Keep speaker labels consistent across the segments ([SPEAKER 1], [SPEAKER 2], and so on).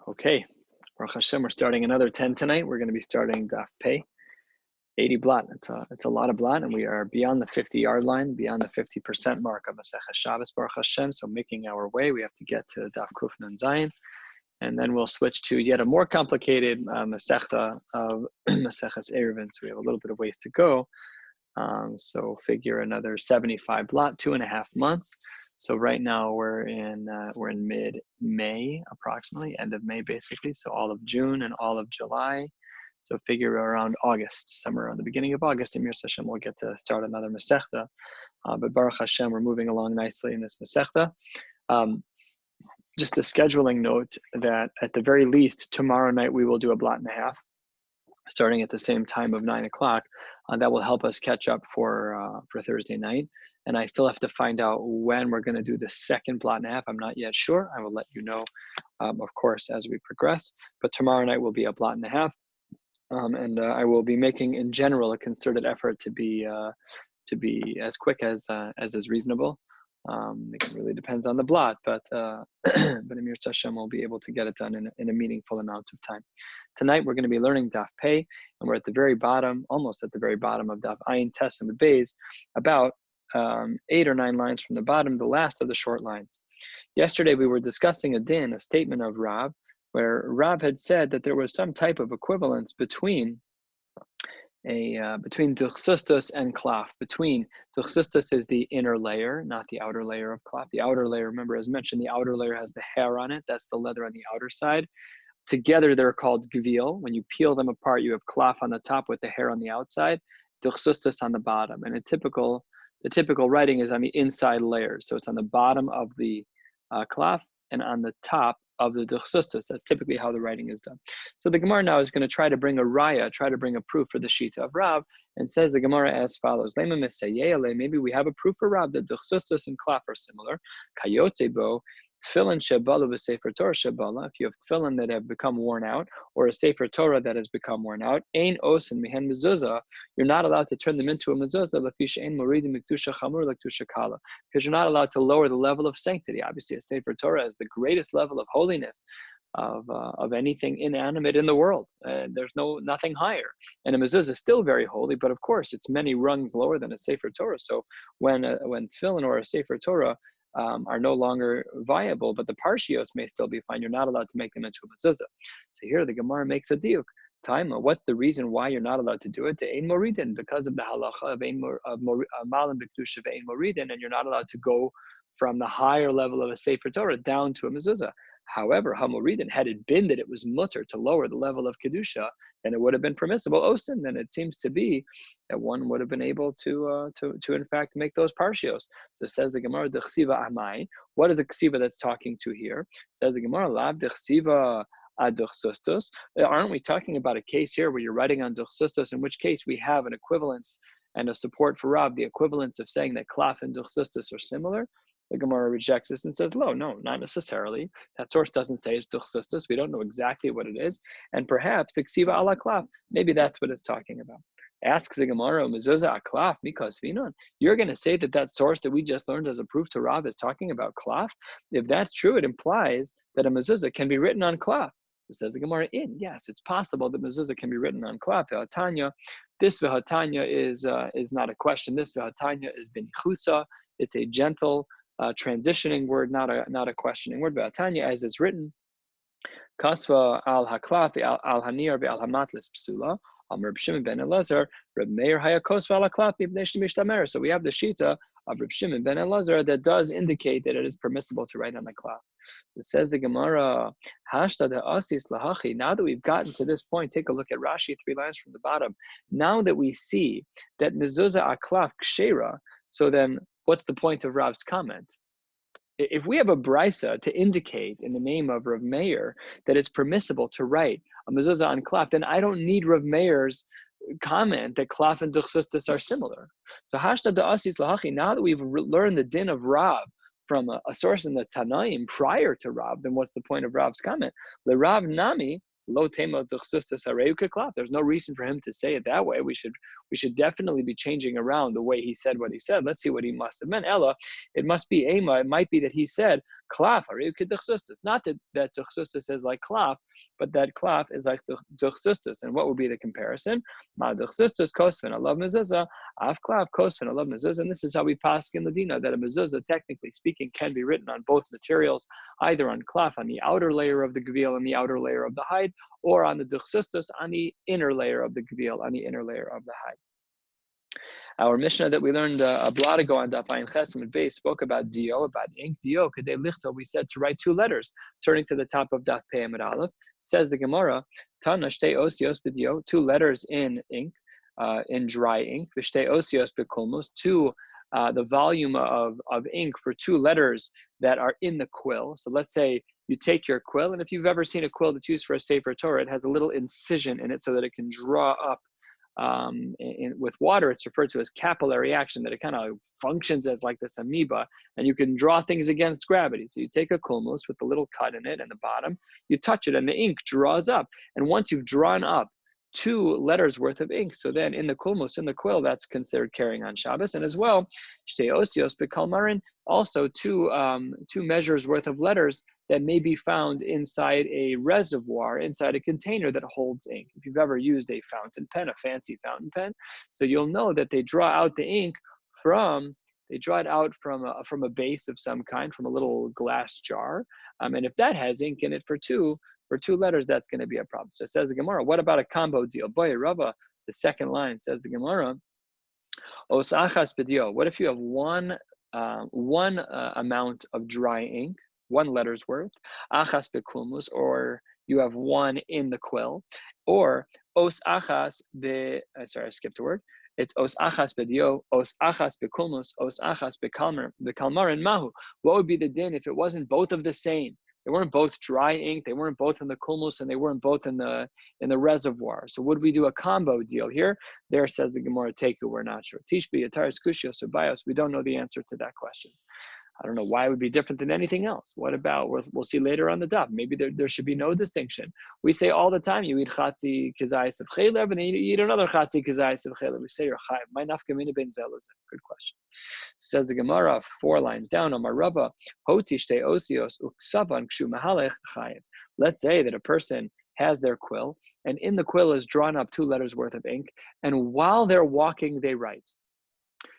[SPEAKER 1] Okay, Baruch Hashem, we're starting another 10 tonight. We're going to be starting Daf Pei, 80 blot. It's a lot of blot, and we are beyond the 50-yard line, beyond the 50% mark of Maseches Shabbos, Baruch Hashem. So making our way, we have to get to Daf Kuf Nun Zayin, and then we'll switch to yet a more complicated Masechta of Maseches Eruvin. So we have a little bit of ways to go. So figure another 75 blot, 2.5 months. So right now we're in mid-May approximately, end of May basically. So all of June and all of July. So figure around August, somewhere around the beginning of August. In Mir Hashem, we'll get to start another Masechta. But Baruch Hashem, we're moving along nicely in this Masechta. Just a scheduling note that at the very least tomorrow night we will do a blot and a half, starting at the same time of 9 o'clock. That will help us catch up for Thursday night. And I still have to find out when we're going to do the second blot and a half. I'm not yet sure. I will let you know, of course, as we progress. But tomorrow night will be a blot and a half. And I will be making, in general, a concerted effort to be as quick as is reasonable. It really depends on the blot, but Amir Hashem will be able to get it done in a meaningful amount of time. Tonight we're going to be learning Daf Pei, and we're at the very bottom, almost at the very bottom of Daf Ayin Tes and Beis, about 8 or 9 lines from the bottom, the last of the short lines. Yesterday we were discussing a statement of Rab, where Rab had said that there was some type of equivalence between duchsustus and klaf. Between duchsustus is the inner layer, not the outer layer of klaf. The outer layer, remember, as mentioned, the outer layer has the hair on it. That's the leather on the outer side. Together, they're called gvil. When you peel them apart, you have klaf on the top with the hair on the outside, duchsustus on the bottom. And the typical writing is on the inside layer. So it's on the bottom of the klaf and on the top of the duchsustus. That's typically how the writing is done. So the Gemara now is going to try to bring a raya, try to bring a proof for the Shita of Rav, and says the Gemara as follows: maybe we have a proof for Rav that duchsustus and klaf are similar. Kayotzebo, tefillin shebalu v'sefer Torah shebala. If you have tefillin that have become worn out, or a sefer Torah that has become worn out, ein osin mihen mezuzah, you're not allowed to turn them into a mezuzah, lefisha ein moridim mikdusha chamur lekdusha kala, because you're not allowed to lower the level of sanctity. Obviously, a sefer Torah is the greatest level of holiness of anything inanimate in the world. There's nothing higher. And a mezuzah is still very holy, but of course, it's many rungs lower than a sefer Torah. So when tefillin or a sefer Torah are no longer viable, but the parshios may still be fine, you're not allowed to make them into a mezuzah. So here the Gemara makes a diuk. Taima, what's the reason why you're not allowed to do it? To ein moridin, because of the halacha of malam b'kedusha ve'ein moridin, and you're not allowed to go from the higher level of a sefer Torah down to a mezuzah. However, hamoridin, had it been that it was mutter to lower the level of kedusha, then it would have been permissible. Osin, then it seems to be that one would have been able to in fact make those parshios. So says the Gemara, dechsiva amai. What is the ksiva that's talking to here? Says the Gemara, lav dechsiva duchsustus. Aren't we talking about a case here where you're writing on duchsustus, in which case we have an equivalence and a support for Rav, the equivalence of saying that klaf and duchsustus are similar? The Gemara rejects this and says, no, not necessarily. That source doesn't say it's duchsustus. We don't know exactly what it is. And perhaps ksiva ala klaf, maybe that's what it's talking about. Asks the Gemara, mezuzah klaf mikas vinon. You're going to say that source that we just learned as a proof to Rav is talking about klaf? If that's true, it implies that a mezuzah can be written on klaf. So says the Gemara, yes, it's possible that mezuzah can be written on klaf. V'hatanya, this v'hatanya is not a question. This v'hatanya is benichusa. It's a gentle transitioning word, not a questioning word. V'hatanya, as is written, kasva al haklaf al hanir ve'al hamatlis psula. Reb Shimon ben Elazar, Reb Meir hayakos al haklaf ibnei mishtamer. So we have the shita of Reb Shimon ben Elazar that does indicate that it is permissible to write on the klaf. So it says the Gemara, hashta de asis lahachi. Now that we've gotten to this point, take a look at Rashi, 3 lines from the bottom. Now that we see that mezuzah aklaf kshera, so then what's the point of Rav's comment? If we have a brisa to indicate in the name of Rav Meir that it's permissible to write a mezuzah on klaf, then I don't need Rav Meir's comment that klaf and duchsustus are similar. So hashta da'asis lahachi, now that we've learned the din of Rav from a source in the Tanaim prior to Rav, then what's the point of Rav's comment? Le Rav nami lo tema duchsustus hareu keklaf. There's no reason for him to say it that way. We should We should definitely be changing around the way he said what he said. Let's see what he must have meant. Ella, it must be Ema. It might be that he said klaf. Not that duchsustus is like klaf, but that klaf is like duchsustus. And what would be the comparison? Ma duchsustus kosvin alav mezuzah, af klaf kosvin alav mezuzah. And this is how we pass in Ladina, that a mezuzah, technically speaking, can be written on both materials, either on klaf, on the outer layer of the gvil and the outer layer of the hide, or on the duchsustus, on the inner layer of the gvil, on the inner layer of the hide. Our Mishnah that we learned a blot ago on Daf Ayin Ches Amud Beis spoke about dio, about ink. Dio, kedei lichto, we said to write two letters. Turning to the top of Daf Pei Amud Aleph, says the Gemara, Tana shtei osios b'dio, two letters in ink, in dry ink, v'shtei osios b'kulmus, the volume of ink for two letters that are in the quill. So let's say you take your quill, and if you've ever seen a quill that's used for a Sefer Torah, it has a little incision in it so that it can draw up. With water, it's referred to as capillary action, that it kind of functions as like this amoeba, and you can draw things against gravity. So you take a kulmus with a little cut in it in the bottom, you touch it, and the ink draws up. And once you've drawn up two letters worth of ink, so then in the kulmus, in the quill, that's considered carrying on Shabbos. And as well, shtei osios bekalmarin, also two measures worth of letters that may be found inside a reservoir, inside a container that holds ink. If you've ever used a fountain pen, a fancy fountain pen, so you'll know that they draw out the ink from a base of some kind, from a little glass jar. And if that has ink in it for two letters, that's going to be a problem. So it says the Gemara, what about a combo deal? Boy, Rabbi, the second line says the Gemara, Os achas b'dio. What if you have one amount of dry ink, one letter's worth, achas bekulmus, or you have one in the quill, or os achas sorry, I skipped a word. It's os achas bedio, os achas bekulmus, os achas bekalmarin mahu. What would be the din if it wasn't both of the same? They weren't both dry ink, they weren't both in the kulmus, and they weren't both in the reservoir. So would we do a combo deal here? There says the Gemara, take it, we're not sure. Tishbi, Yataris, Kushios, or Bios, we don't know the answer to that question. I don't know why it would be different than anything else. What about, we'll see later on the daf, maybe there should be no distinction. We say all the time, you eat chatzi kizayis of chaylev, and then you eat another chatzi kizayis of chaylev. We say you're chayiv. My nafkamina ben zel is a good question. Says the Gemara, 4 lines down, Amar Rabba, hotzi shtei osios uksavan kshu mahalech chayiv. Let's say that a person has their quill, and in the quill is drawn up 2 letters worth of ink, and while they're walking, they write.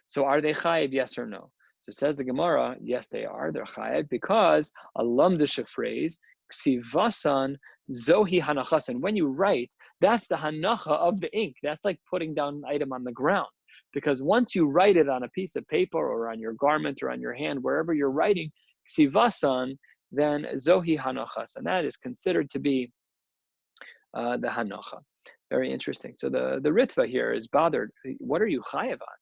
[SPEAKER 1] So are they chayiv, yes or no? So says the Gemara, yes, they are. They're chayav because a lamdusha phrase, ksivasan zohi hanachas. And when you write, that's the hanacha of the ink. That's like putting down an item on the ground. Because once you write it on a piece of paper or on your garment or on your hand, wherever you're writing, ksivasan, then zohi hanachas. And that is considered to be the hanacha. Very interesting. So the Ritva here is bothered. What are you chayav on?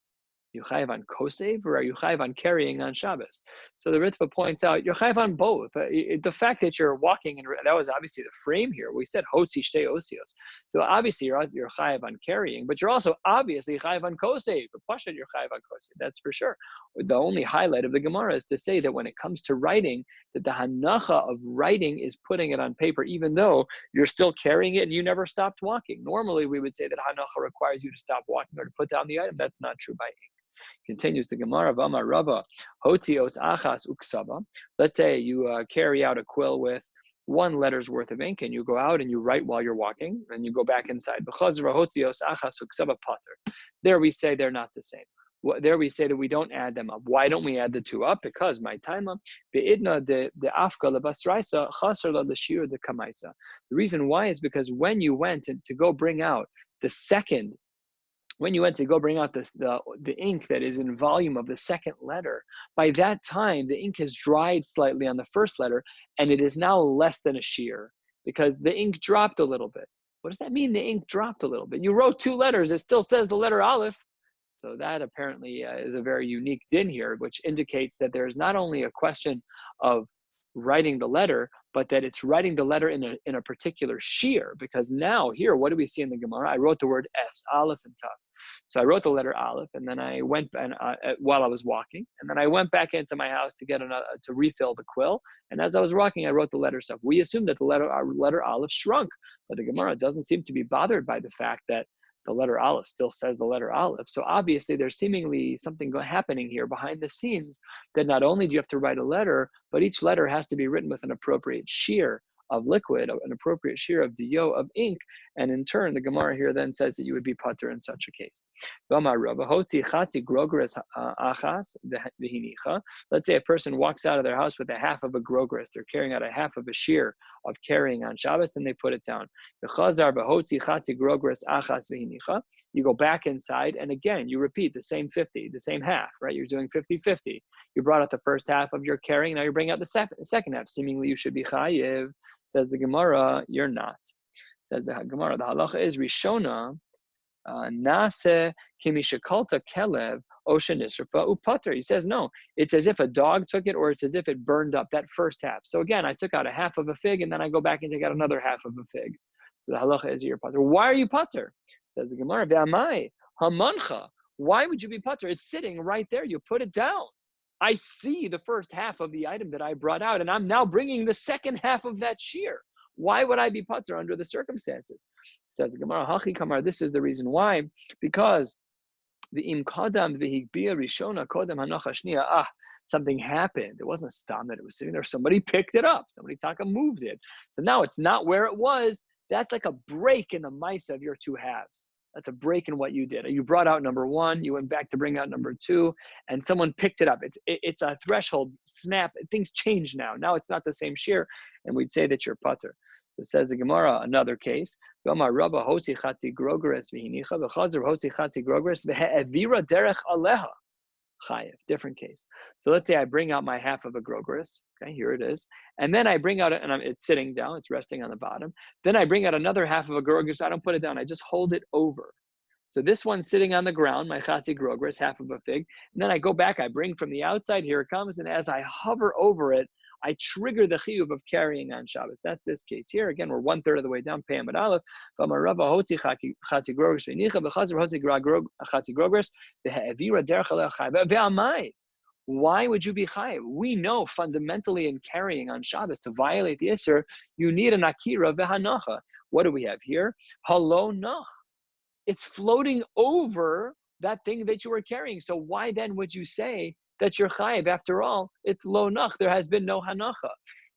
[SPEAKER 1] You chayiv on kosev, or are you chayiv on carrying on Shabbos? So the Ritva points out you're chayiv on both. The fact that you're walking, and that was obviously the frame here. We said hotzi shtei osios. So obviously you're chayiv on carrying, but you're also obviously chayiv on kosev. But pashat you're chayiv on kosev. That's for sure. The only highlight of the Gemara is to say that when it comes to writing, that the hanacha of writing is putting it on paper, even though you're still carrying it and you never stopped walking. Normally we would say that hanacha requires you to stop walking or to put down the item. That's not true by ink. Continues the Gemara, Vama Rava, Hotios Achas Uksaba. Let's say you carry out a quill with 1 letter's worth of ink, and you go out and you write while you're walking, and you go back inside. There we say they're not the same. There we say that we don't add them up. Why don't we add the 2 up? Because my time the reason why is because when you went to go bring out the ink that is in volume of the second letter, by that time the ink has dried slightly on the first letter, and it is now less than a shear because the ink dropped a little bit. What does that mean? The ink dropped a little bit. You wrote 2 letters. It still says the letter Aleph. So that apparently is a very unique din here, which indicates that there is not only a question of writing the letter, but that it's writing the letter in a particular shear. Because now here, what do we see in the Gemara? I wrote the word S, Aleph and Tav. So I wrote the letter Aleph, and then I went while I was walking, and then I went back into my house to get to refill the quill. And as I was walking, I wrote the letter stuff. We assumed that the letter Aleph shrunk, but the Gemara doesn't seem to be bothered by the fact that the letter Aleph still says the letter Aleph. So obviously there's seemingly something happening here behind the scenes, that not only do you have to write a letter, but each letter has to be written with an appropriate shear of liquid, an appropriate shear of diyo, of ink, and in turn, the Gemara here then says that you would be pater in such a case. Let's say a person walks out of their house with a half of a grogris. They're carrying out a half of a shear of carrying on Shabbos, and they put it down. You go back inside, and again, you repeat the same 50, the same half, right? You're doing 50-50. You brought out the first half of your carrying, now you're bringing out the second half. Seemingly, you should be chayiv. Says the Gemara, you're not. Says the Gemara, the halacha is Rishona, Nase Kimishakalta Kelev, Osha Nisrafa Upater. He says, no, it's as if a dog took it, or it's as if it burned up that first half. So again, I took out a half of a fig, and then I go back and take out another half of a fig. So the halacha is you're pater. Why are you pater? Says the Gemara, Ve'amai, Hamancha. Why would you be pater? It's sitting right there. You put it down. I see the first half of the item that I brought out, and I'm now bringing the second half of that shear. Why would I be pater under the circumstances? Says Gemara, Hachi Kamar, this is the reason why, because the im kadam v'higbia rishona kodam hanacha shnia, something happened. It wasn't a stam that it was sitting there. Somebody picked it up. Somebody moved it. So now it's not where it was. That's like a break in the mice of your two halves. That's a break in what you did. You brought out number one, you went back to bring out number two, and someone picked it up. It's a threshold snap. Things change now. Now it's not the same shear, and we'd say that you're pater. So says the Gemara, another case. Different case. So let's say I bring out my half of a grogris. Okay, here it is. And then I bring out, it's sitting down, it's resting on the bottom. Then I bring out another half of a grogris. I don't put it down, I just hold it over. So this one's sitting on the ground, my chatzi grogris, half of a fig. And then I go back, I bring from the outside, here it comes. And as I hover over it, I trigger the chiyuv of carrying on Shabbos. That's this case here. Again, we're 1/3 of the way down. Pei Amud Aleph. Why would you be chayiv? We know fundamentally in carrying on Shabbos, to violate the Isser, you need an akira v'hanacha. What do we have here? Halo nach. It's floating over that thing that you were carrying. So why then would you say that you're chayiv? After all, it's lo nach. There has been no hanacha.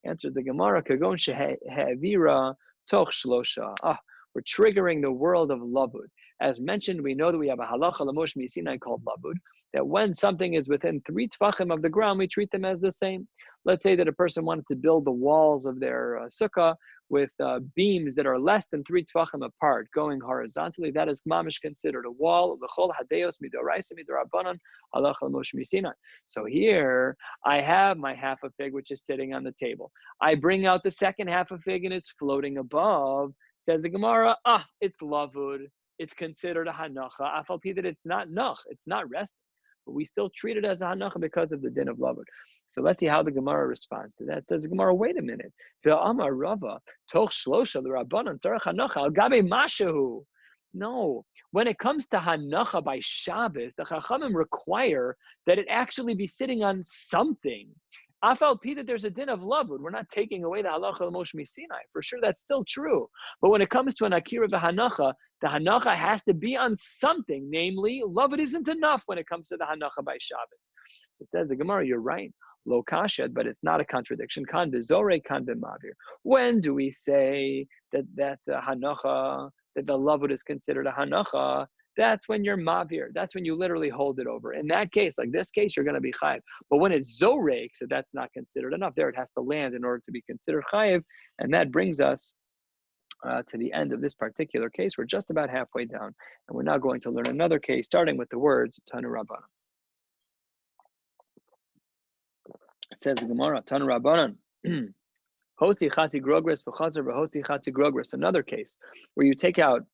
[SPEAKER 1] Answers the Gemara, kagon she'evira toch shlosha. We're triggering the world of labud. As mentioned, we know that we have a halacha l'mosh misinai called labud, that when something is within 3 tfachim of the ground, we treat them as the same. Let's say that a person wanted to build the walls of their sukkah with beams that are less than 3 tfachim apart, going horizontally. That is mamish considered a wall. L'chol hadeos midoraisa midorabanan halacha l'mosh misinai. So here I have my half a fig, which is sitting on the table. I bring out the second half of fig, and it's floating above. Says the Gemara, it's lavud. It's considered a hanacha. Afal pi that it's not nach, it's not resting, but we still treat it as a hanacha because of the din of lavud. So let's see how the Gemara responds to that. It says the Gemara, wait a minute. Ve'amar Rava toch shlosha l'Rabbanan tzarech hanacha al gabe mashahu. No, when it comes to hanacha by Shabbos, the Chachamim require that it actually be sitting on something. Afal pi that there's a din of lavud. We're not taking away the halacha l'mosh misinai. For sure, that's still true. But when it comes to an akira v'hanacha, the hanacha has to be on something. Namely, lavud isn't enough when it comes to the hanacha by Shabbos. So it says the Gemara, you're right. Lo kashad, but it's not a contradiction. Kan bezore, kan b'mavir. When do we say that hanacha, that the lavud is considered a hanacha? That's when you're mavir. That's when you literally hold it over. In that case, like this case, you're going to be chayiv. But when it's zorek, so that's not considered enough. There it has to land in order to be considered chayiv. And that brings us to the end of this particular case. We're just about halfway down. And we're now going to learn another case, starting with the words Tanu Rabbanan. It says the Gemara, Tanu Rabbanan. Hoti chati grogres v'chazer v'hoti chati grogres. Another case where you take out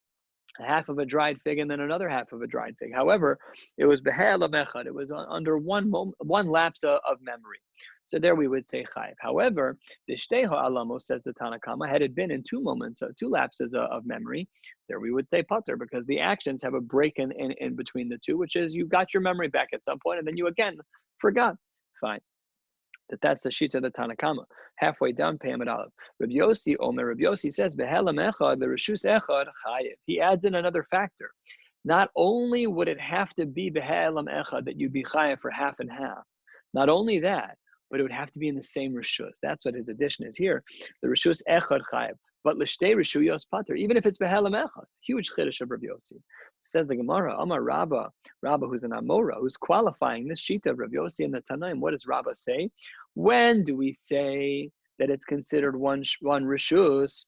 [SPEAKER 1] half of a dried fig and then another half of a dried fig. However, it was behel amechad. It was under one lapse of memory. So there we would say chayiv. However, the shteho alamos, says the Tanakama, had it been in 2 moments, 2 lapses of memory, there we would say pater, because the actions have a break in between the two, which is you got your memory back at some point and then you again forgot. Fine. That's the shita of the Tanakama. Halfway down, Pamid Aleph. Rabbi Yossi Omer. Rabbi Yossi says, "Behelam echad the reshus echad chayiv." He adds in another factor. Not only would it have to be behelam echad that you'd be chayiv for half and half. Not only that, but it would have to be in the same reshus. That's what his addition is here. The reshus echad chayiv. But l'shtei reshuyos pater, even if it's behelam echad. Huge chiddush of Rabbi Yossi. Says the Gemara, Amar Rabba, who's an Amora, who's qualifying this shita of Rabbi Yossi and the Tanaim. What does Rabba say? When do we say that it's considered one reshus?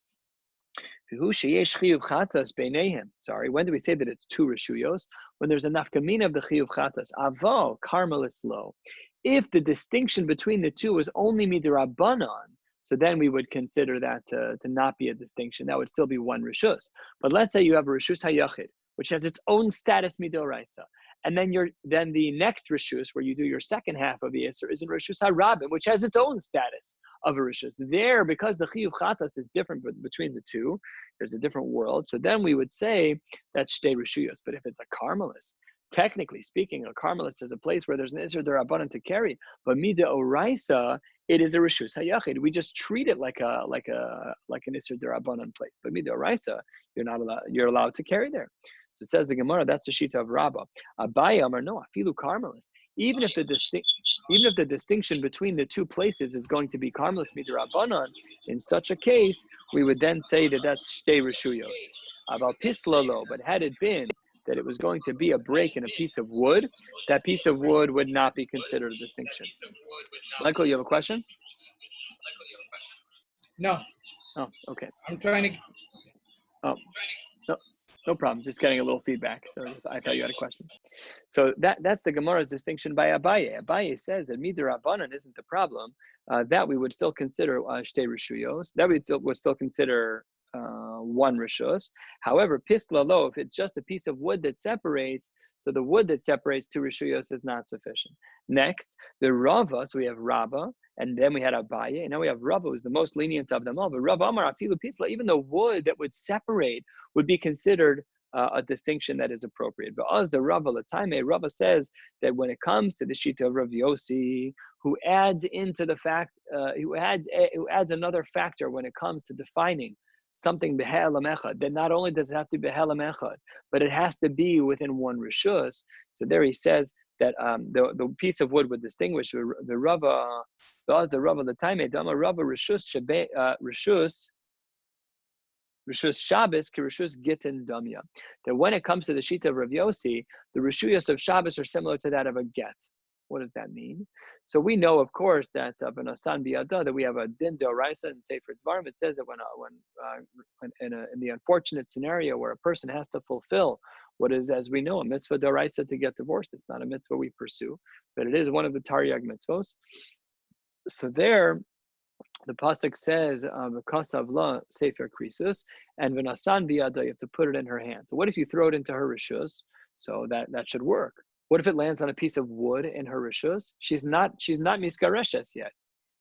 [SPEAKER 1] Sorry, when do we say that it's two reshuyos? When there's a nafkamina of the chiyuv chatas. Avo, karmelis lo. If the distinction between the two is only midrabanan, so then we would consider that to not be a distinction. That would still be one reshus. But let's say you have a reshus hayachid, which has its own status midoraisa. And then the next reshus, where you do your second half of the Yisr, is in reshus harabim, which has its own status of a reshus. There, because the chiyuv chatas is different between the two, there's a different world. So then we would say that's shtei reshuyos. But if it's a karmelis, technically speaking, a karmelis is a place where there's an Isser Derabanan to carry. But mida oraisa, it is a reshus hayachid. We just treat it like an Isser Derabanan place. But mida oraisa, you're allowed to carry there. So it says the Gemara, that's the shita of Rabba. Abaye Amar, no, afilu karmelis. Even if the distinction between the two places is going to be karmelis midrabanan, in such a case, we would then say that that's shtei reshuyos. About pislalo, but had it been that it was going to be a break in a piece of wood, that piece of wood would not be considered a distinction. Michael, you have a question?
[SPEAKER 2] No.
[SPEAKER 1] Oh, okay.
[SPEAKER 2] I'm trying to.
[SPEAKER 1] Oh, no problem. Just getting a little feedback. So I thought you had a question. So that's the Gemara's distinction by Abaye. Abaye says that midrabanan isn't the problem. That we would still consider shtei reshuyos. That we would still consider one reshus. However, pislalo, if it's just a piece of wood that separates, so the wood that separates two reshuyos is not sufficient. Next, the Rava, so we have Rabba, and then we had Abaye, and now we have Rabba, who's the most lenient of them all. But Rabba Amar afilu pisla, even the wood that would separate would be considered a distinction that is appropriate. But as the Rava Latime, Rava says that when it comes to the shita of Rav Yossi, who adds into the fact, who adds another factor when it comes to defining something behelam echad, then not only does it have to be behelam echad, but it has to be within one reshus. So there he says that the piece of wood would distinguish the Rava, the Rava the time dama Rava reshus Shabbos ki reshus gittin damya. That when it comes to the shita of Rav Yossi, the reshuyos of Shabbos are similar to that of a get. What does that mean? So we know, of course, that b'nasan biyada, that we have a din d'oraisa and Sefer Dvarim. It says that when in the unfortunate scenario where a person has to fulfill what is, as we know, a mitzvah d'oraisa to get divorced, it's not a mitzvah we pursue, but it is one of the Taryag mitzvos. So there, the pasuk says, "V'kasav la sefer krisus," and v'nasan biyada, you have to put it in her hand. So what if you throw it into her rishus? So that should work. What if it lands on a piece of wood in her rishus? She's not miskareshes yet.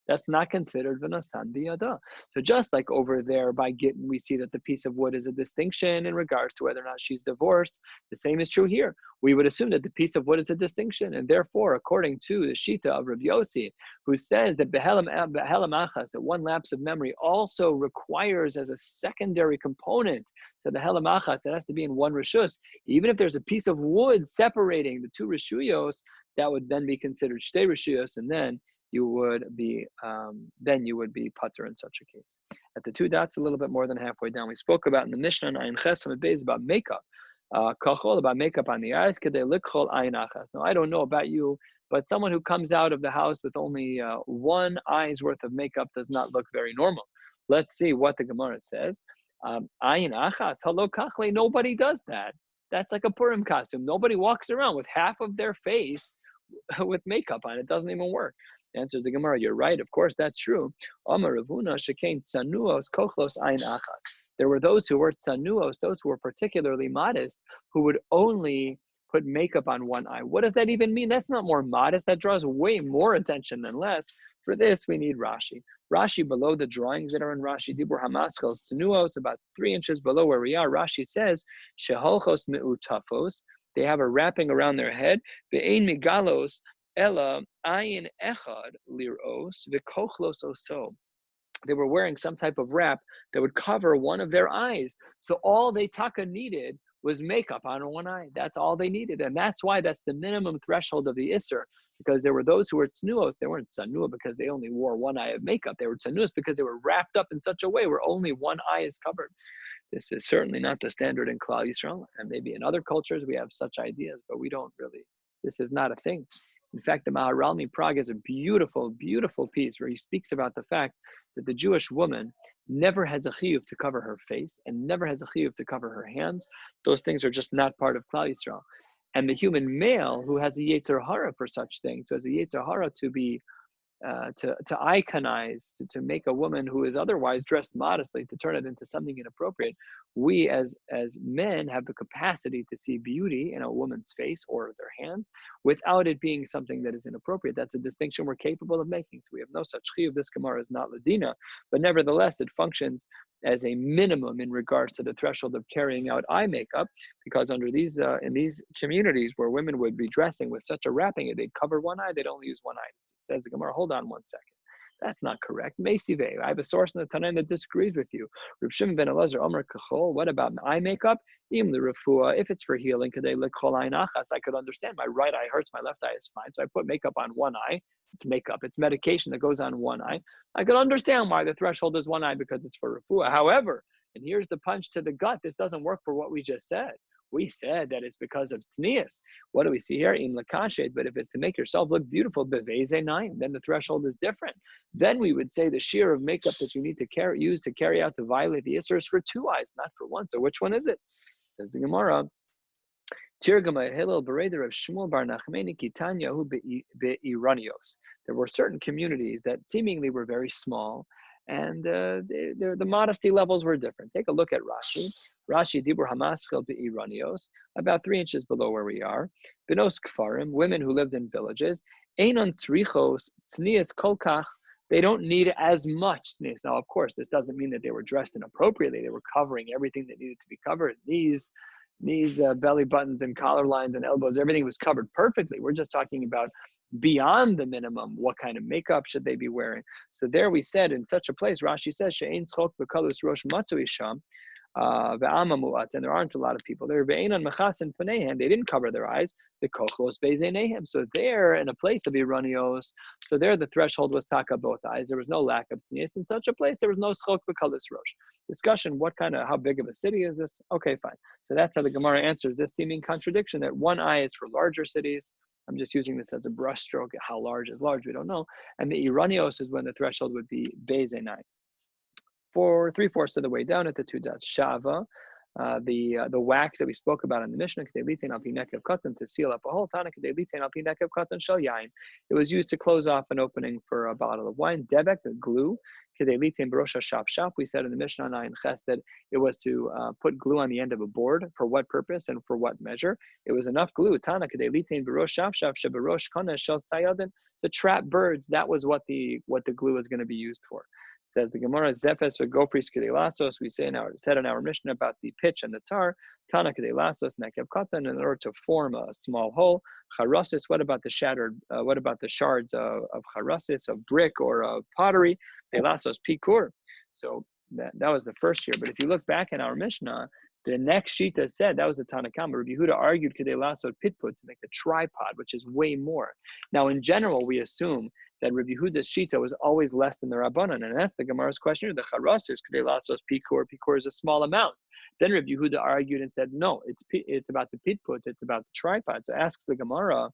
[SPEAKER 1] That's not considered v'nasan biyada. So just like over there by gittin, we see that the piece of wood is a distinction in regards to whether or not she's divorced. The same is true here. We would assume that the piece of wood is a distinction, and therefore, according to the shita of Rabbi Yossi, who says that behelam achas, that one lapse of memory, also requires as a secondary component to the helam achas, it has to be in one reshus. Even if there's a piece of wood separating the two reshuyos, that would then be considered shtei reshuyos, and then you would be putter in such a case. At the two dots, a little bit more than halfway down, we spoke about in the Mishnah and Ayin Chesam Beis about makeup. Kachol, about makeup on the eyes. Kedei likhol ayin achas. Now I don't know about you, but someone who comes out of the house with only one eye's worth of makeup does not look very normal. Let's see what the Gemara says. Ayin achas, hello kachle. Nobody does that. That's like a Purim costume. Nobody walks around with half of their face with makeup on. It doesn't even work. Answers the Gemara, you're right, of course, that's true. Amar Ravuna shekain tsanuos kochlos ayin achas. There were those who were tsanuos, those who were particularly modest, who would only put makeup on one eye. What does that even mean? That's not more modest. That draws way more attention than less. For this, we need Rashi. Rashi, below the drawings that are in Rashi, Dibur Hamaskal Tsanuos, about 3 inches below where we are, Rashi says, Sheholchos me'utafos, they have a wrapping around their head, Be'ein migalos, Ella ayin echad liros v'kochlos oso. They were wearing some type of wrap that would cover one of their eyes. So all they taka needed was makeup on one eye. That's all they needed. And that's why that's the minimum threshold of the Isser, because there were those who were tnuos. They weren't tsanua because they only wore one eye of makeup. They were tsanuos because they were wrapped up in such a way where only one eye is covered. This is certainly not the standard in Klal Yisrael. And maybe in other cultures we have such ideas, but we don't really. This is not a thing. In fact, the Maharalmi Prague is a beautiful, beautiful piece where he speaks about the fact that the Jewish woman never has a chiyuv to cover her face and never has a chiyuv to cover her hands. Those things are just not part of Klal Yisrael. And the human male who has a yetzer hara for such things, who has a yetzer hara to be to iconize, to make a woman who is otherwise dressed modestly, to turn it into something inappropriate. We as men have the capacity to see beauty in a woman's face or their hands without it being something that is inappropriate. That's a distinction we're capable of making. So we have no such chiyuv. This Gemara is not Ladina, but nevertheless it functions as a minimum in regards to the threshold of carrying out eye makeup, because under these in these communities where women would be dressing with such a wrapping, they'd cover one eye, they'd only use one eye. Says the Gemara, hold on 1 second. That's not correct. Meisive, I have a source in the Tanaim that disagrees with you. Reb Shimon ben Elazar Omer Kachol. What about eye makeup? Im l'refua. If it's for healing, kadei l'kol ayin achas, I could understand. My right eye hurts, my left eye is fine, so I put makeup on one eye. It's makeup. It's medication that goes on one eye. I could understand why the threshold is one eye because it's for refua. However, and here's the punch to the gut. This doesn't work for what we just said. We said that it's because of tznius. What do we see here? In lakashet, but if it's to make yourself look beautiful, beveze nine, then the threshold is different. Then we would say the sheer of makeup that you need to use to carry out to violate the Isser is for 2 eyes, not for 1. So which one is it? Says the Gemara. Tirgama Hillel Bereder of Shmuel Bar Nachmani Kitanyahu be'iranios. There were certain communities that seemingly were very small, and the modesty levels were different. Take a look at Rashi. Rashi Dibur Hamaschel be'iranios, about 3 inches below where we are. Benos Kfarim, women who lived in villages. Einon Tzrichos Tznias Kolkach. They don't need as much tznius. Now, of course, this doesn't mean that they were dressed inappropriately. They were covering everything that needed to be covered. Knees, belly buttons, and collar lines, and elbows. Everything was covered perfectly. We're just talking about beyond the minimum. What kind of makeup should they be wearing? So there we said, in such a place, Rashi says, She'ein tzchok b'kalus rosh matzu isham, and there aren't a lot of people there. They didn't cover their eyes. The kochlos bezenehem. So there, in a place of iranios, so there the threshold was taka both eyes. There was no lack of tznius. In such a place, there was no schok b'kalus rosh. Discussion: how big of a city is this? Okay, fine. So that's how the Gemara answers this seeming contradiction that one eye is for larger cities. I'm just using this as a brushstroke. How large is large? We don't know. And the iranios is when the threshold would be bezenai. For 3/4 of the way down at the 2 dots, shava, the wax that we spoke about in the Mishnah, to seal up a hole. It was used to close off an opening for a bottle of wine. Debek, glue. We said in the Mishnah 9 Ches that it was to put glue on the end of a board. For what purpose and for what measure? It was enough glue. To trap birds. That was what the glue was going to be used for. Says the Gemara, Zephes v'gofris kedelasos. We said in our Mishnah about the pitch and the tar. Tana kedelasos nekev katan, in order to form a small hole. Charasis. What about the shards of charasis, of brick or of pottery? Delasos pikur. So that was the first year. But if you look back in our Mishnah, the next shita said, that was the Tanakama. Rabbi Yehuda argued kedelasos pitput, to make a tripod, which is way more. Now, in general, we assume that Rabbi Yehuda's shita was always less than the Rabbanan, and that's the Gemara's question. The charasis kedelasos pikur. Pikur is a small amount. Then Rabbi Yehuda argued and said, no, it's about the pitput, it's about the tripod. So asks the Gemara,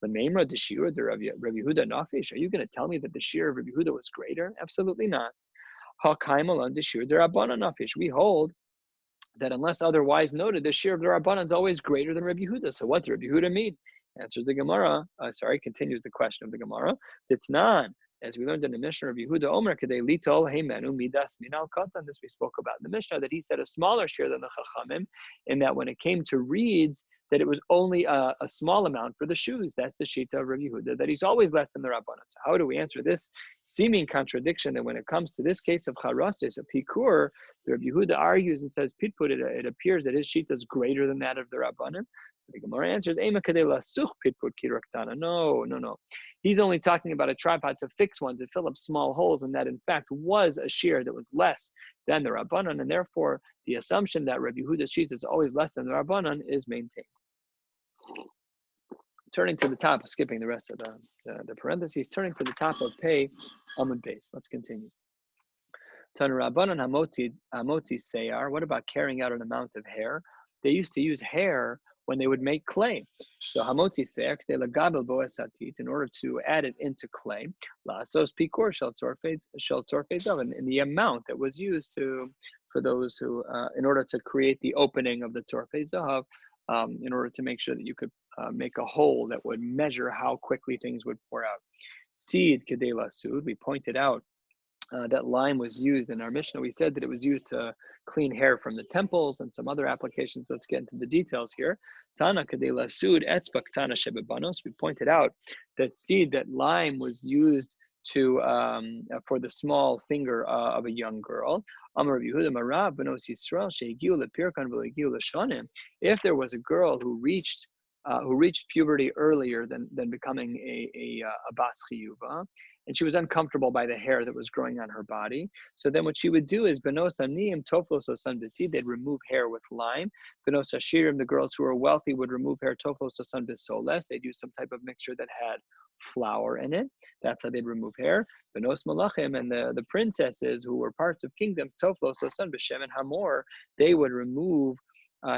[SPEAKER 1] the Memra de Shir, the Rabbi Yehuda Nafish, are you going to tell me that the Shir of Rabbi Yehuda was greater? Absolutely not. HaKaimal de Shir, the Rabbanan Nafish. We hold that unless otherwise noted, the Shir of the Rabbanan is always greater than Rabbi Yehuda. So what does Rabbi Yehuda mean? Answers the Gemara. Continues the question of the Gemara. Titnan, as we learned in the Mishnah of Yehuda Omer, Kedei Litol Heimenu Midas Minal Katan. This we spoke about in the Mishnah, that he said a smaller share than the Chachamim, in that when it came to reeds, that it was only a small amount for the shoes. That's the Shita of Rabbi Yehuda, that he's always less than the Rabbanan. So how do we answer this seeming contradiction that when it comes to this case of Charasis, a Pikur, the Rabbi Yehuda argues and says, Pitput, it appears that his Shita is greater than that of the Rabbanan. The Gemara answers, no. He's only talking about a tripod to fix one, to fill up small holes, and that in fact was a shear that was less than the Rabbanon, and therefore the assumption that Rabbi Yehuda's sheet is always less than the Rabbanon is maintained. Turning to the top, skipping the rest of the parentheses, turning to the top of Pei Amud Beis. Let's continue. Tana Rabbanon Hamotzi Seyar. What about carrying out an amount of hair? They used to use hair when they would make clay. So Hamotzi Seyar, in order to add it into clay, Lasos Pikor Shel Tzorfei Oven, in the amount that was used for those who, in order to create the opening of the Tzorfei Zahav, in order to make sure that you could make a hole that would measure how quickly things would pour out. Seed Kedei Lasud, we pointed out that lime was used in our Mishnah. We said that it was used to clean hair from the temples and some other applications. Let's get into the details here. Tana Kedei Lasud Etzbak Tana Shebebanos. We pointed out that lime was used to for the small finger of a young girl. If there was a girl who reached puberty earlier than becoming a bas chiyuva, and she was uncomfortable by the hair that was growing on her body. So then what she would do is, benos aniyim toflos osan b'tzid, they'd remove hair with lime. Benos ashirim, the girls who were wealthy would remove hair toflos osan b'soles. They'd use some type of mixture that had flour in it. That's how they'd remove hair. Benos malachim, and the princesses who were parts of kingdoms, toflos osan b'shem and hamor, they would remove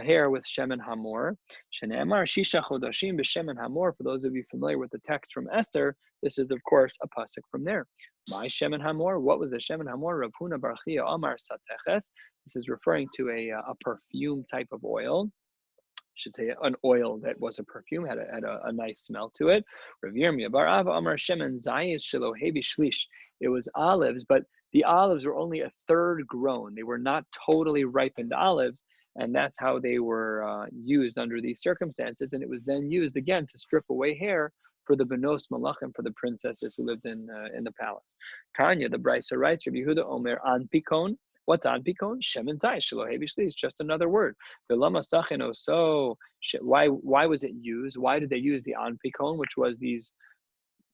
[SPEAKER 1] hair with Shem and Hamor. Shene'emar Shisha Chodashim b'Shem and Hamor. For those of you familiar with the text from Esther, this is of course a pasuk from there. My Shem and Hamor. What was the Shem and Hamor? Rav Huna bar Chia Amar Sateches. This is referring to a perfume type of oil. I should say an oil that was a perfume, had a nice smell to it. Rav Yirmiyah bar Ava Amar Shem and Zayis Shelo Hebi Shlish. It was olives, but the olives were only a third grown. They were not totally ripened olives. And that's how they were used under these circumstances. And it was then used again to strip away hair for the Benos Malachim, for the princesses who lived in the palace. Tanya, the Brisa writes, Rabbi Yehuda Omer Anpikon. What's Anpikon? Shem and Zay, Shelo Hevi Shli. It's just another word. V'lama Sacheno. So why was it used? Why did they use the Anpikon, which was these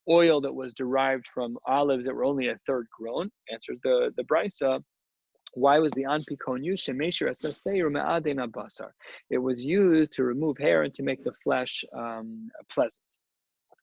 [SPEAKER 1] oil that was derived from olives that were only a third grown? Answers the Brisa. Why was the anpikon used? It was used to remove hair and to make the flesh pleasant.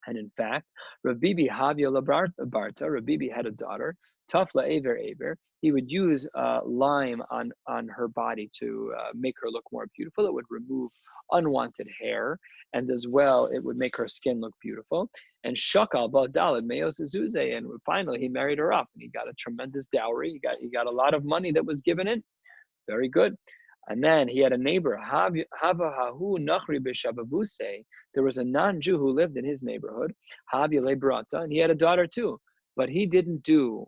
[SPEAKER 1] And in fact, Rabbi Havia Labarta, Rabbi had a daughter, Tafla Aver. He would use lime on her body to make her look more beautiful. It would remove unwanted hair, and as well, it would make her skin look beautiful. And Shakal Badalad Meos Zuze, and finally he married her up, and he got a tremendous dowry. He got a lot of money that was given in. Very good. And then he had a neighbor, Havahahu Nachri B'Shababuse. There was a non-Jew who lived in his neighborhood, Havia Lebrata, and he had a daughter too. But he did not do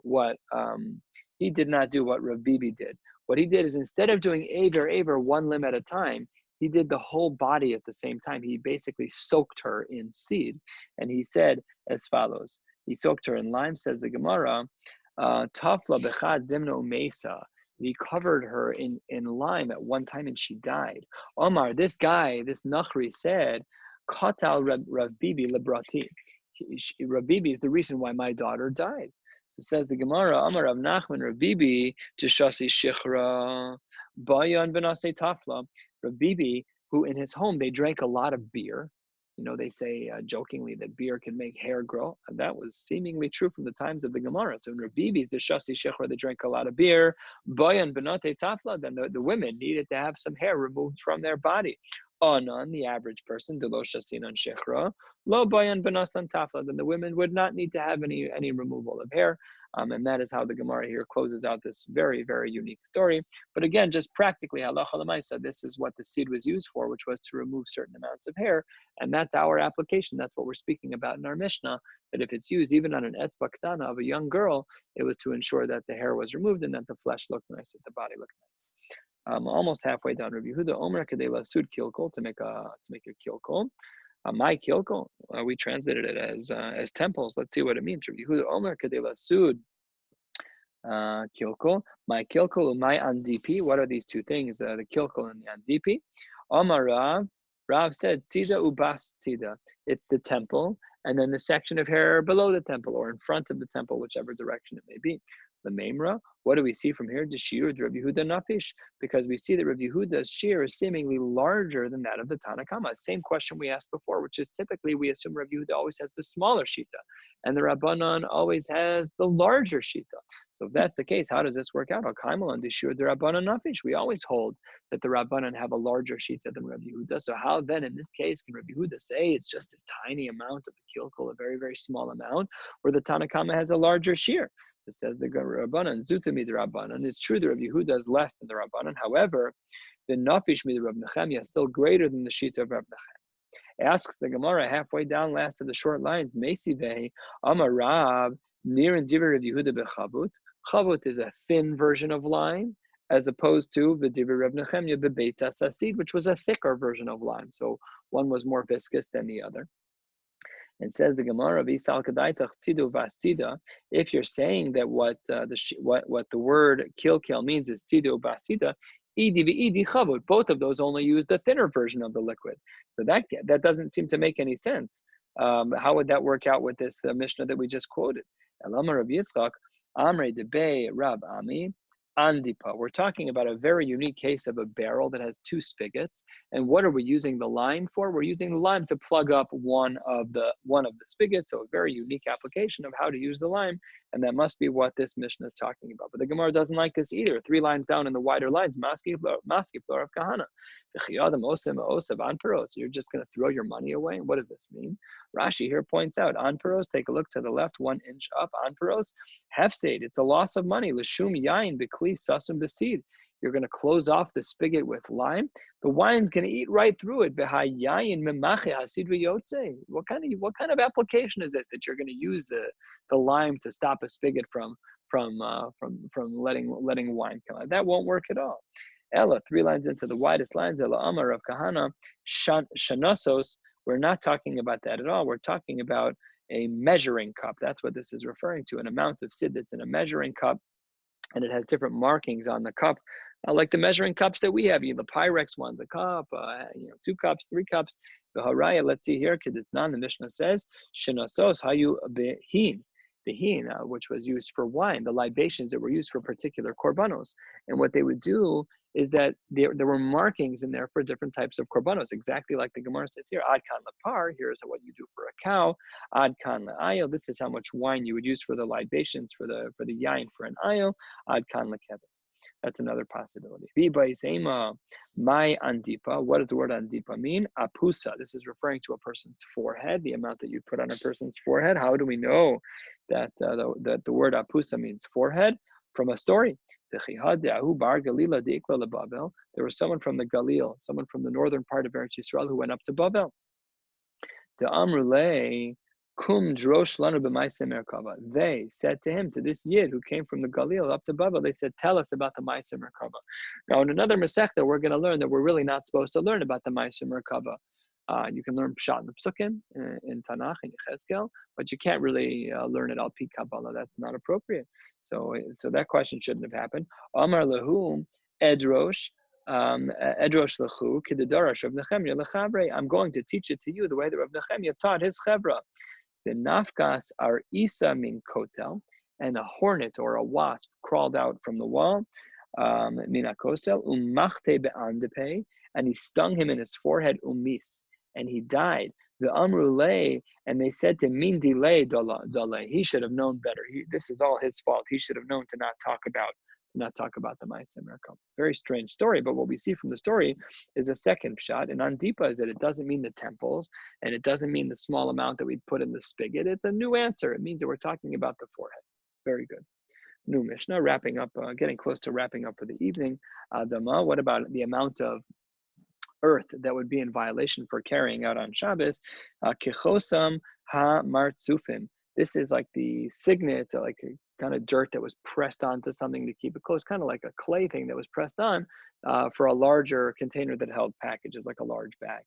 [SPEAKER 1] what Rav Bibi did. What he did is, instead of doing Aver one limb at a time, he did the whole body at the same time. He basically soaked her in seed. And he said as follows. He soaked her in lime, says the Gemara, Tafla bechad zimno mesa. He covered her in lime at one time and she died. Omar, this Nachri said, Katal Rav Bibi lebrati. Rav Bibi is the reason why my daughter died. So says the Gemara, Amar Rav Nachman Rav Bibi Tishasi Shichra Bayan Benase Tafla. Rav Bibi, who in his home they drank a lot of beer. You know, they say jokingly that beer can make hair grow. And that was seemingly true from the times of the Gemara. So in Rav Bibi's the Shasi Shechra, they drank a lot of beer. Bayan Benate Tafla, then the women needed to have some hair removed from their body. Anan, the average person, Delo Shasinan Shechra, Lo Bayan Benasan Tafla, then the women would not need to have any removal of hair. And that is how the Gemara here closes out this very, very unique story. But again, just practically, halacha l'maisa, this is what the seed was used for, which was to remove certain amounts of hair. And that's our application. That's what we're speaking about in our Mishnah, that if it's used even on an etzba ktana of a young girl, it was to ensure that the hair was removed and that the flesh looked nice, that the body looked nice. Almost halfway down. Rabbi Yehuda Omer Kedei Lasud Kilkol, to make a kilkol. My kilkol, we translated it as temples. Let's see what it means. Rabbi Yehuda Omer Kedei Lasud kilkol. My kilkol, my andipi. What are these two things? The kilkol and the andipi. Omar Rav, Rav said, tzida ubas tzida. It's the temple, and then the section of hair below the temple, or in front of the temple, whichever direction it may be. The Memra, what do we see from here? The Shir, Rabbi Yehuda Nafish, because we see that Rabbi Yehuda's Shir is seemingly larger than that of the Tanna Kama. Same question we asked before, which is typically we assume Rabbi Yehuda always has the smaller Shita, and the Rabbanan always has the larger Shita. So if that's the case, how does this work out? Al-Kaimal and the Shir, the Rabbanan Nafish. We always hold that the Rabbanan have a larger Shita than Rabbi Yehuda. So how then, in this case, can Rabbi Yehuda say it's just this tiny amount of the kilkul, a very, very small amount, where the Tanna Kama has a larger Shir? It says the Rabbanan, Zutami the Rabbanan. It's true that Rabbi Yehuda is less than the Rabbanan. However, the Nafish mi the Rabbi Nechemia is still greater than the Shita of Rabbi Nechemia. Asks the Gemara halfway down, last of the short lines, Mesivei, Amar Rab, near and Diver Rabbi Yehuda bechavut. Chavut is a thin version of lime, as opposed to the Diver Rabbi Nechemia bebeitza sasid, which was a thicker version of lime. So one was more viscous than the other. And says the Gemara, if you're saying that what the word kilkel means is tzidu basida, idi v'idi chavut, both of those only use the thinner version of the liquid. So that doesn't seem to make any sense. How would that work out with this Mishnah that we just quoted? Elama Rabbi Yitzchak, Amrei debei Rab Ami, Andipa. We're talking about a very unique case of a barrel that has two spigots. And what are we using the lime for? We're using the lime to plug up one of the spigots. So a very unique application of how to use the lime. And that must be what this Mishnah is talking about. But the Gemara doesn't like this either. 3 lines down in the wider lines, maski flor of kahana. So you're just going to throw your money away? What does this mean? Rashi here points out, anperos, take a look to the left, 1 inch up, anperos, hefseid, it's a loss of money. L'shum yain b'kli sasum b'seed. You're going to close off the spigot with lime. The wine's going to eat right through it. What kind of application is this that you're going to use the lime to stop a spigot from letting wine come out? That won't work at all. Ella, 3 lines into the widest lines, Ella Amar of Kahana, Shanasos, we're not talking about that at all. We're talking about a measuring cup. That's what this is referring to, an amount of sid that's in a measuring cup, and it has different markings on the cup, like the measuring cups that we have. The Pyrex one's a cup, 2 cups, 3 cups. The Haraya, let's see here, because it's not, the Mishnah says, Shinasos hayu behin. Which was used for wine, the libations that were used for particular korbanos. And what they would do is that there were markings in there for different types of korbanos, exactly like the Gemara says here, ad kan lepar, here's what you do for a cow, ad kan le'ayil, this is how much wine you would use for the libations, for the yain for an ayil, ad kan lekeves. That's another possibility. My andipa. What does the word andipa mean? Apusa. This is referring to a person's forehead, the amount that you put on a person's forehead. How do we know that the word apusa means forehead? From a story. There was someone from the Galil, someone from the northern part of Eretz Yisrael who went up to Bavel. The Amrulei Kum drosh lanu b'maaseh merkava. They said to him, to this yid who came from the Galil up to Bavel, they said, tell us about the maaseh merkava. Now, in another Masechta, we're going to learn that we're really not supposed to learn about the maaseh merkava. You can learn Pshat and Psukim in Tanakh and Yechezkel, but you can't really learn it al pi Kabbalah. That's not appropriate. So that question shouldn't have happened. Amar lehum edrosh. Edrosh lechu k'dedarash Rav Nechemia lechavrei. I'm going to teach it to you the way that Rav Nechemia taught his chevra. The nafkas are isa min kotel, and a hornet or a wasp crawled out from the wall, min akosel, umachte be'andepe, and he stung him in his forehead, umis, and he died. The amrulei, and they said to min dilei dole, he should have known better. This is all his fault. He should have known to not talk about the Maaseh Merkava. Very strange story, but what we see from the story is a second pshat. And Andipa is that it doesn't mean the temples, and it doesn't mean the small amount that we put in the spigot. It's a new answer. It means that we're talking about the forehead. Very good. New Mishnah, wrapping up, getting close to wrapping up for the evening. Adama, what about the amount of earth that would be in violation for carrying out on Shabbos? Kichosam ha martzufim. This is like the signet, like a kind of dirt that was pressed onto something to keep it close, kind of like a clay thing that was pressed on for a larger container that held packages, like a large bag.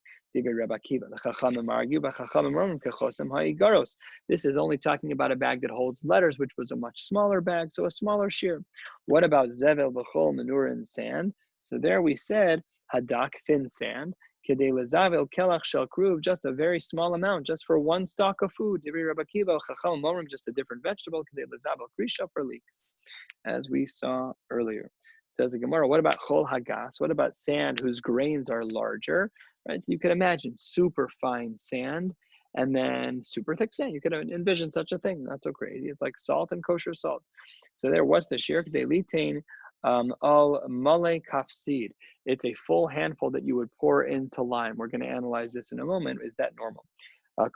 [SPEAKER 1] This is only talking about a bag that holds letters, which was a much smaller bag, so a smaller shear. What about zevel, b'chol, manure, and sand? So there we said hadak, thin sand. Kedei lezavel kelach shel kruv, just a very small amount, just for one stalk of food. Just a different vegetable. Kedei lezavel krisha, for leeks, as we saw earlier. Says the Gemara, what about chol hagas? What about sand whose grains are larger? Right? So you can imagine super fine sand and then super thick sand. You could envision such a thing. Not so crazy. It's like salt and kosher salt. So there, what's the shir? They litain al male kafsid. It's a full handful that you would pour into lime. We're going to analyze this in a moment. Is that normal?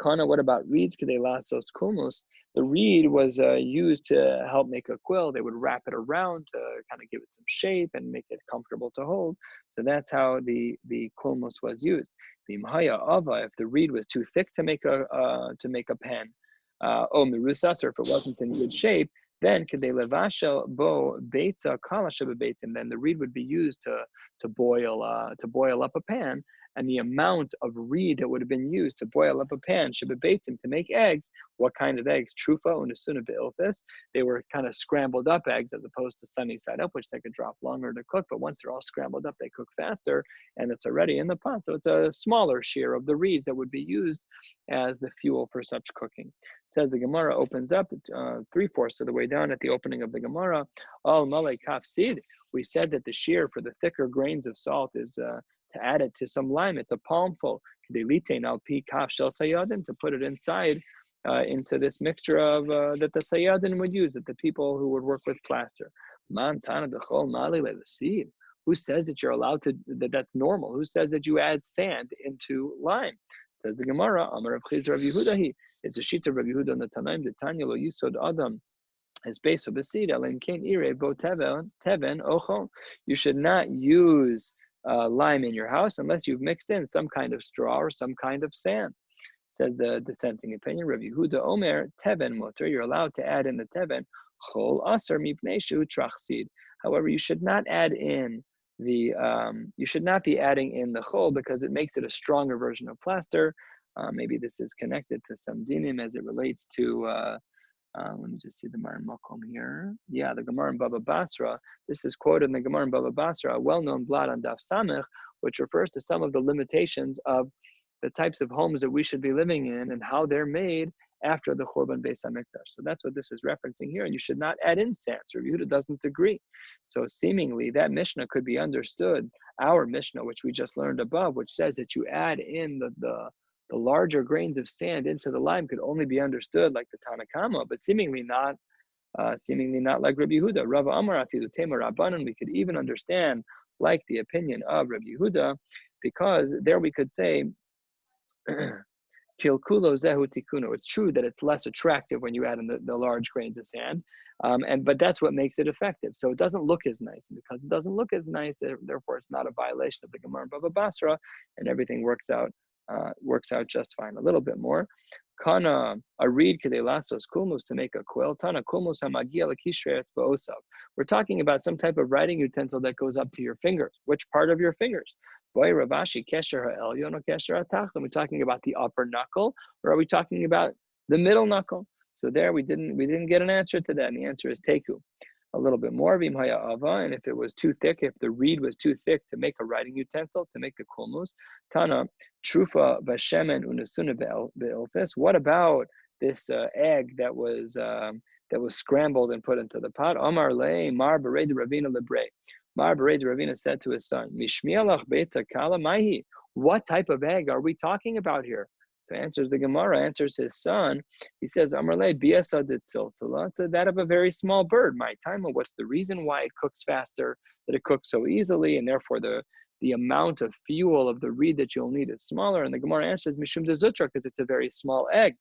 [SPEAKER 1] Kana, what about reeds? Kedei lasos kulmus. The reed was used to help make a quill. They would wrap it around to kind of give it some shape and make it comfortable to hold. So that's how the kulmus was used. The imhaya ava, if the reed was too thick to make a pen, mirusas, or if it wasn't in good shape, then kedei levashel bo beitza kala shebebeitzim. Then the reed would be used to boil up a pan. And the amount of reed that would have been used to boil up a pan, shebebeitzim, to make eggs. What kind of eggs? Trufa unasuna beilthis. They were kind of scrambled up eggs as opposed to sunny side up, which they could drop longer to cook. But once they're all scrambled up, they cook faster, and it's already in the pot. So it's a smaller share of the reeds that would be used as the fuel for such cooking. Says the Gemara opens up 3/4 of the way down at the opening of the Gemara. Al malay kafsid. We said that the shear for the thicker grains of salt is to add it to some lime. It's a palmful. To put it inside into this mixture of that the sayadin would use, that the people who would work with plaster. Who says that you're allowed to, that's normal? Who says that you add sand into lime? Says the Gemara, Amar Rav Chizda Rav Yehuda. It's a sheet of Rav Yehuda on the Tanaim, the Tanya lo yisod adam. Is based on the seed. You should not use lime in your house unless you've mixed in some kind of straw or some kind of sand. Says the dissenting opinion. Rabbi Yehuda Omer teven motor. You're allowed to add in the teven chol aser mipnei shu trachsid. However, you should not add in the you should not be adding in the chol because it makes it a stronger version of plaster. Maybe this is connected to some dinim as it relates to. Let me just see the Gemara in Makom here. Yeah, the Gemara in Baba Basra. This is quoted in the Gemara in Baba Basra, a well-known blot on Daf Samech, which refers to some of the limitations of the types of homes that we should be living in and how they're made after the Churban Beis HaMikdash. So that's what this is referencing here. And you should not add in sand. So Rabbi Yehuda doesn't agree. So seemingly that Mishnah could be understood, our Mishnah, which we just learned above, which says that you add in the larger grains of sand into the lime, could only be understood like the Tanakama, but seemingly not like Rabbi Yehuda. Rav Amar afilu tema Rabbanan, we could even understand like the opinion of Rabbi Yehuda, because there we could say Kilkulo zehu tikuno. It's true that it's less attractive when you add in the large grains of sand, but that's what makes it effective. So it doesn't look as nice, and because it doesn't look as nice, therefore it's not a violation of the Gemara Baba Basra, and everything works out just fine. A little bit more. Kana a reed kedei lasos kulmus, to make a quill. Tana kulmus hamagia lekishret ba'osav. We're talking about some type of writing utensil that goes up to your fingers. Which part of your fingers? Boy, Ravashi kesher ha'elyon or kesher ha'tachton. Are we talking about the upper knuckle, or are we talking about the middle knuckle? So there we didn't get an answer to that, and the answer is teku. A little bit more, vimhaya ava, and if it was too thick, if the reed was too thick to make a writing utensil, to make a kulmus, tana trufa bashemen unasuna be'ilfis. What about this egg that was scrambled and put into the pot? Amar le mar bered ravina lebre. Mar bered ravina said to his son, Mishmielach beitza kala mahi. What type of egg are we talking about here? So answers the Gemara, answers his son. He says, Amrle biasa ditziltzala. It's that of a very small bird. My time, what's the reason why it cooks faster, that it cooks so easily, and therefore the amount of fuel of the reed that you'll need is smaller? And the Gemara answers, Mishum de zutra, because it's a very small egg.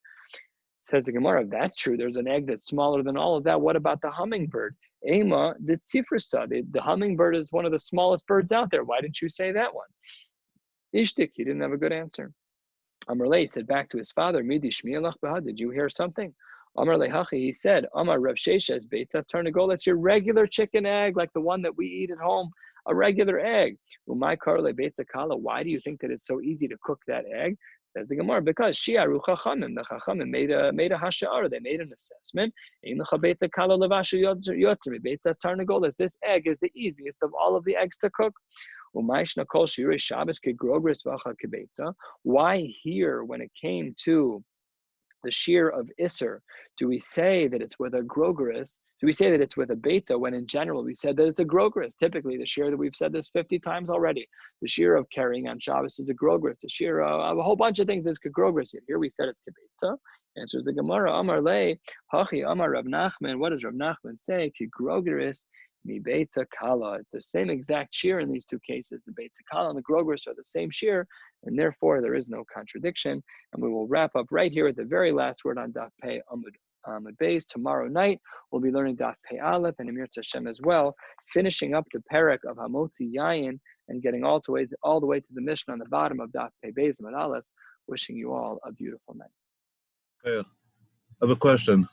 [SPEAKER 1] Says the Gemara, that's true. There's an egg that's smaller than all of that. What about the hummingbird? Ema ditzifrasa. The hummingbird is one of the smallest birds out there. Why didn't you say that one? Ishtik, he didn't have a good answer. Amar said back to his father, Midi Shmielach Baha, did you hear something? Amar Hachi, he said, Amar Rav Sheshes Beitzah Tarnagol, that's your regular chicken egg, like the one that we eat at home, a regular egg. Umay Karle Beitzah Kala, why do you think that it's so easy to cook that egg? Says the Gemara, because Shiaru Chachamim, the Chachamim made a hashar, they made an assessment. Tarnagolas, this egg is the easiest of all of the eggs to cook. Why here, when it came to the shear of Isser, do we say that it's with a grogeris? Do we say that it's with a beta when in general we said that it's a grogeris? Typically, the shear that we've said this 50 times already, the shear of carrying on Shabbos is a grogeris. The shear of a whole bunch of things is a grogeris. Here we said it's kibetza. Answers the Gemara, Amar le, Hachi Amar Rav Nachman. What does Rav Nachman say? Ki grogeris mi beitza kala. It's the same exact shear in these two cases. The beitza kala and the grogeris are the same shear, and therefore there is no contradiction. And we will wrap up right here at the very last word on Daf Pei Amud Beis. Tomorrow night we'll be learning Daf Pei Aleph and Amir Hashem as well, finishing up the parak of Hamotzi Yayin and getting all the way to the Mishnah on the bottom of Daf Pei Beis Amud Aleph. Wishing you all a beautiful night.
[SPEAKER 2] I have a question.